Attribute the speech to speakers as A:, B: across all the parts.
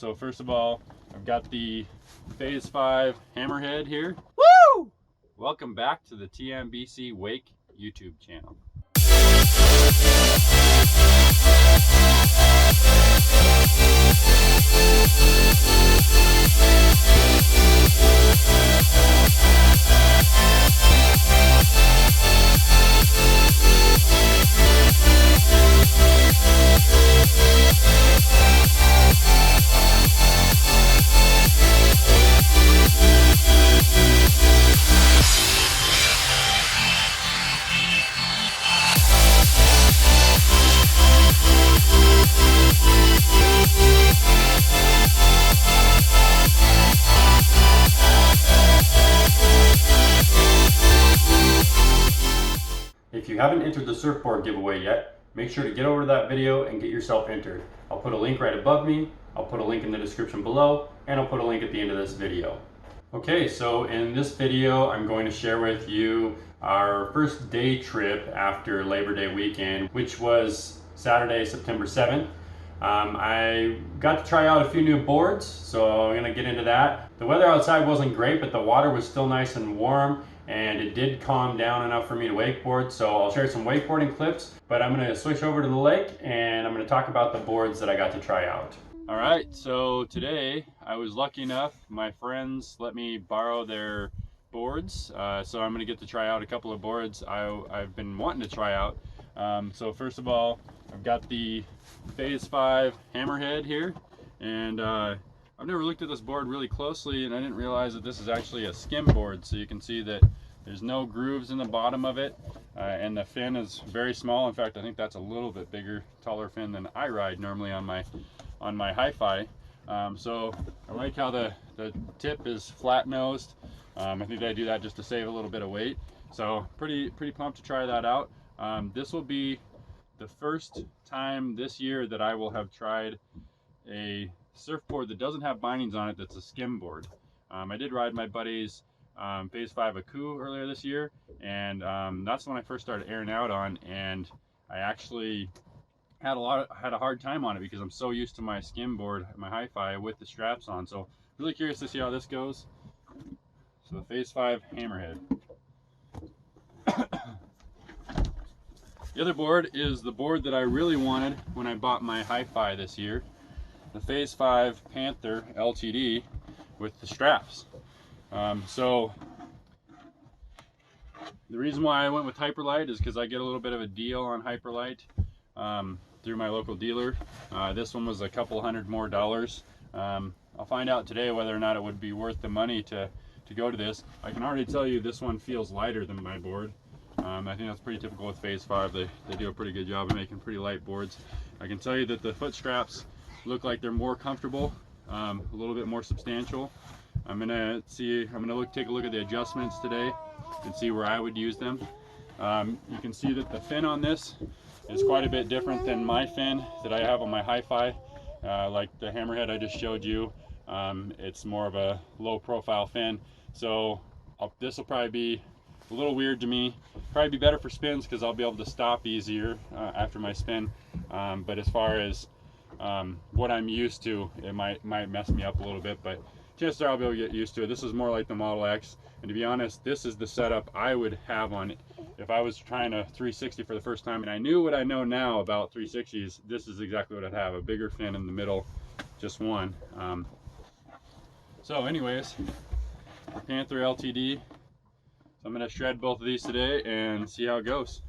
A: So first of all, I've got the Phase 5 hammerhead here.
B: Woo!
A: Welcome back to the TMBC Wake YouTube channel. If you haven't entered the surfboard giveaway yet, make sure to get over to that video and get yourself entered. I'll put a link right above me, I'll put a link in the description below, and I'll put a link at the end of this video. Okay, so in this video, I'm going to share with you our first day trip after Labor Day weekend, which was Saturday, September 7th. I got to try out a few new boards, so I'm going to get into that. The weather outside wasn't great, but the water was still nice and warm, and it did calm down enough for me to wakeboard, so I'll share some wakeboarding clips, but I'm going to switch over to the lake and I'm going to talk about the boards that I got to try out. Alright, so today I was lucky enough, my friends let me borrow their boards, so I'm going to get to try out a couple of boards I've been wanting to try out. So first of all, I've got the Phase 5 hammerhead here, and I've never looked at this board really closely, and I didn't realize that this is actually a skim board. So you can see that there's no grooves in the bottom of it, and the fin is very small. In fact, I think that's a little bit bigger, taller fin than I ride normally on my hi-fi. So I like how the tip is flat nosed. I think they do that just to save a little bit of weight. So pretty pumped to try that out. This will be the first time this year that I will have tried a surfboard that doesn't have bindings on it that's a skim board. I did ride my buddy's Phase 5 Aku earlier this year, and that's when I first started airing out on, and I actually had a hard time on it because I'm so used to my skim board, my hi-fi with the straps on. So really curious to see how this goes. So the Phase 5 hammerhead. The other board is the board that I really wanted when I bought my hi-fi this year, the Phase 5 Panther LTD with the straps. So the reason why I went with Hyperlite is because I get a little bit of a deal on Hyperlite through my local dealer. This one was a couple $100 more. I'll find out today whether or not it would be worth the money to go to this. I can already tell you this one feels lighter than my board. I think that's pretty typical with Phase 5. They do a pretty good job of making pretty light boards. I can tell you that the foot straps look like they're more comfortable, a little bit more substantial. I'm gonna take a look at the adjustments today and see where I would use them. You can see that the fin on this is quite a bit different than my fin that I have on my hi-fi. Like the hammerhead I just showed you, it's more of a low profile fin. So this will probably be a little weird to me. Probably be better for spins because I'll be able to stop easier after my spin. But as far as what I'm used to, it might mess me up a little bit, but chances are I'll be able to get used to it. This is more like the Model X, and to be honest, this is the setup I would have on it if I was trying a 360 for the first time. And I knew what I know now about 360s. This is exactly what I'd have: a bigger fin in the middle, just one. So anyways, the Panther LTD. So I'm going to shred both of these today and see how it goes.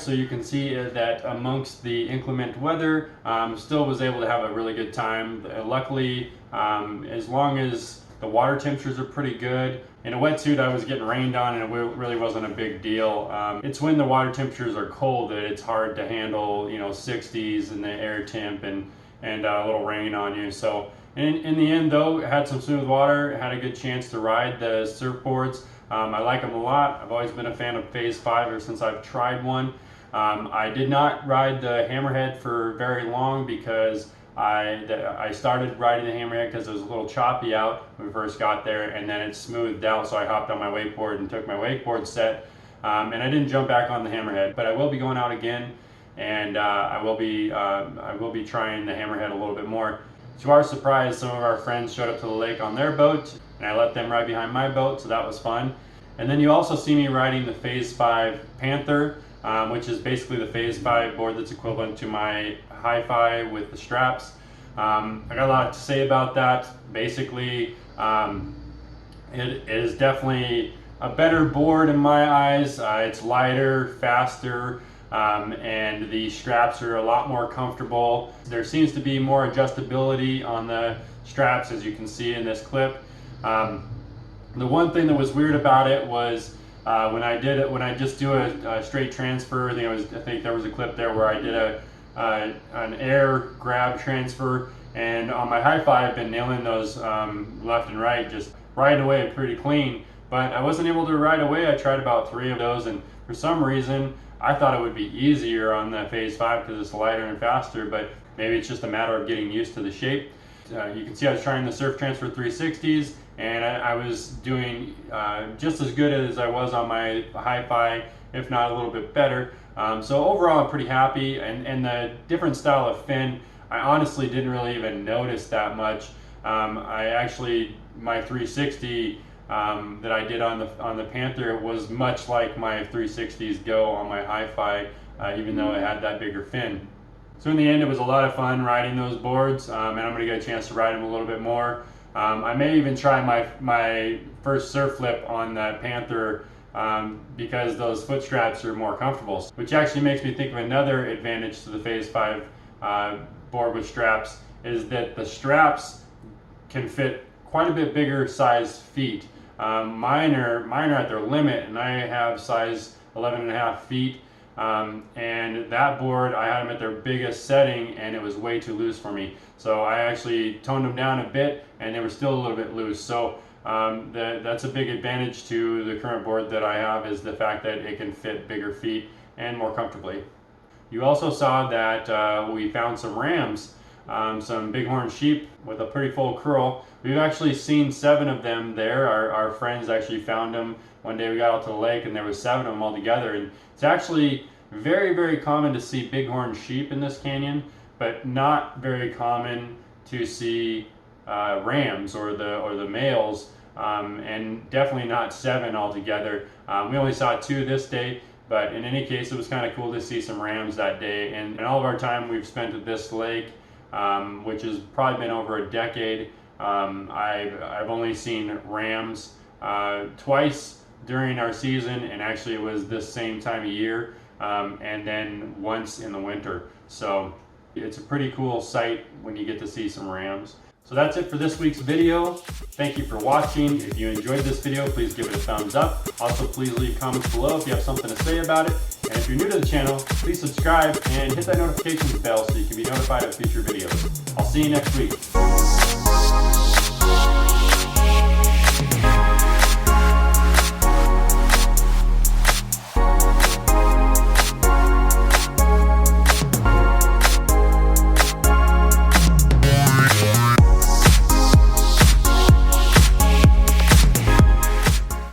A: so you can see that amongst the inclement weather, still was able to have a really good time. Luckily, as long as the water temperatures are pretty good. In a wetsuit, I was getting rained on, and it really wasn't a big deal. It's when the water temperatures are cold that it's hard to handle, 60s and the air temp and a little rain on you. So in the end, though, had some smooth water, had a good chance to ride the surfboards. I like them a lot. I've always been a fan of Phase 5 ever since I've tried one. I did not ride the Hammerhead for very long because I started riding the Hammerhead because it was a little choppy out when we first got there, and then it smoothed out, so I hopped on my wakeboard and took my wakeboard set, and I didn't jump back on the Hammerhead. But I will be going out again, and I will be trying the Hammerhead a little bit more. To our surprise, some of our friends showed up to the lake on their boat, and I let them ride behind my boat, so that was fun. And then you also see me riding the Phase 5 Panther, which is basically the Phase 5 board that's equivalent to my Hi-Fi with the straps. I got a lot to say about that. Basically, it is definitely a better board in my eyes. It's lighter, faster, and the straps are a lot more comfortable. There seems to be more adjustability on the straps, as you can see in this clip. The one thing that was weird about it was when I just do a straight transfer. I think there was a clip there where I did an air grab transfer, and on my Hi-Fi I've been nailing those left and right, just right away pretty clean. But I wasn't able to ride away. I tried about 3 of those, and for some reason I thought it would be easier on the Phase 5 because it's lighter and faster, but maybe it's just a matter of getting used to the shape. You can see I was trying the Surf Transfer 360s, and I was doing just as good as I was on my Hi-Fi, if not a little bit better. So overall I'm pretty happy, and the different style of fin, I honestly didn't really even notice that much. My 360 that I did on the Panther was much like my 360s go on my Hi-Fi, even though it had that bigger fin. So in the end, it was a lot of fun riding those boards, and I'm going to get a chance to ride them a little bit more. I may even try my first surf flip on that Panther because those foot straps are more comfortable, which actually makes me think of another advantage to the Phase 5 board with straps, is that the straps can fit quite a bit bigger size feet. Mine are at their limit, and I have size 11.5 feet. And that board, I had them at their biggest setting, and it was way too loose for me. So I actually toned them down a bit, and they were still a little bit loose. So that's a big advantage to the current board that I have, is the fact that it can fit bigger feet and more comfortably. You also saw that we found some rams, some bighorn sheep with a pretty full curl. We've actually seen 7 of them there. Our friends actually found them. One day we got out to the lake and there was 7 of them all together. And it's actually very, very common to see bighorn sheep in this canyon, but not very common to see rams or the males, and definitely not 7 altogether. We only saw 2 this day, but in any case, it was kind of cool to see some rams that day. And all of our time we've spent at this lake, which has probably been over a decade, I've only seen rams twice during our season, and actually it was this same time of year, and then once in the winter. So it's a pretty cool sight when you get to see some rams. So that's it for this week's video. Thank you for watching. If you enjoyed this video, please give it a thumbs up. Also, please leave comments below if you have something to say about it. And if you're new to the channel, please subscribe and hit that notifications bell so you can be notified of future videos. I'll see you next week.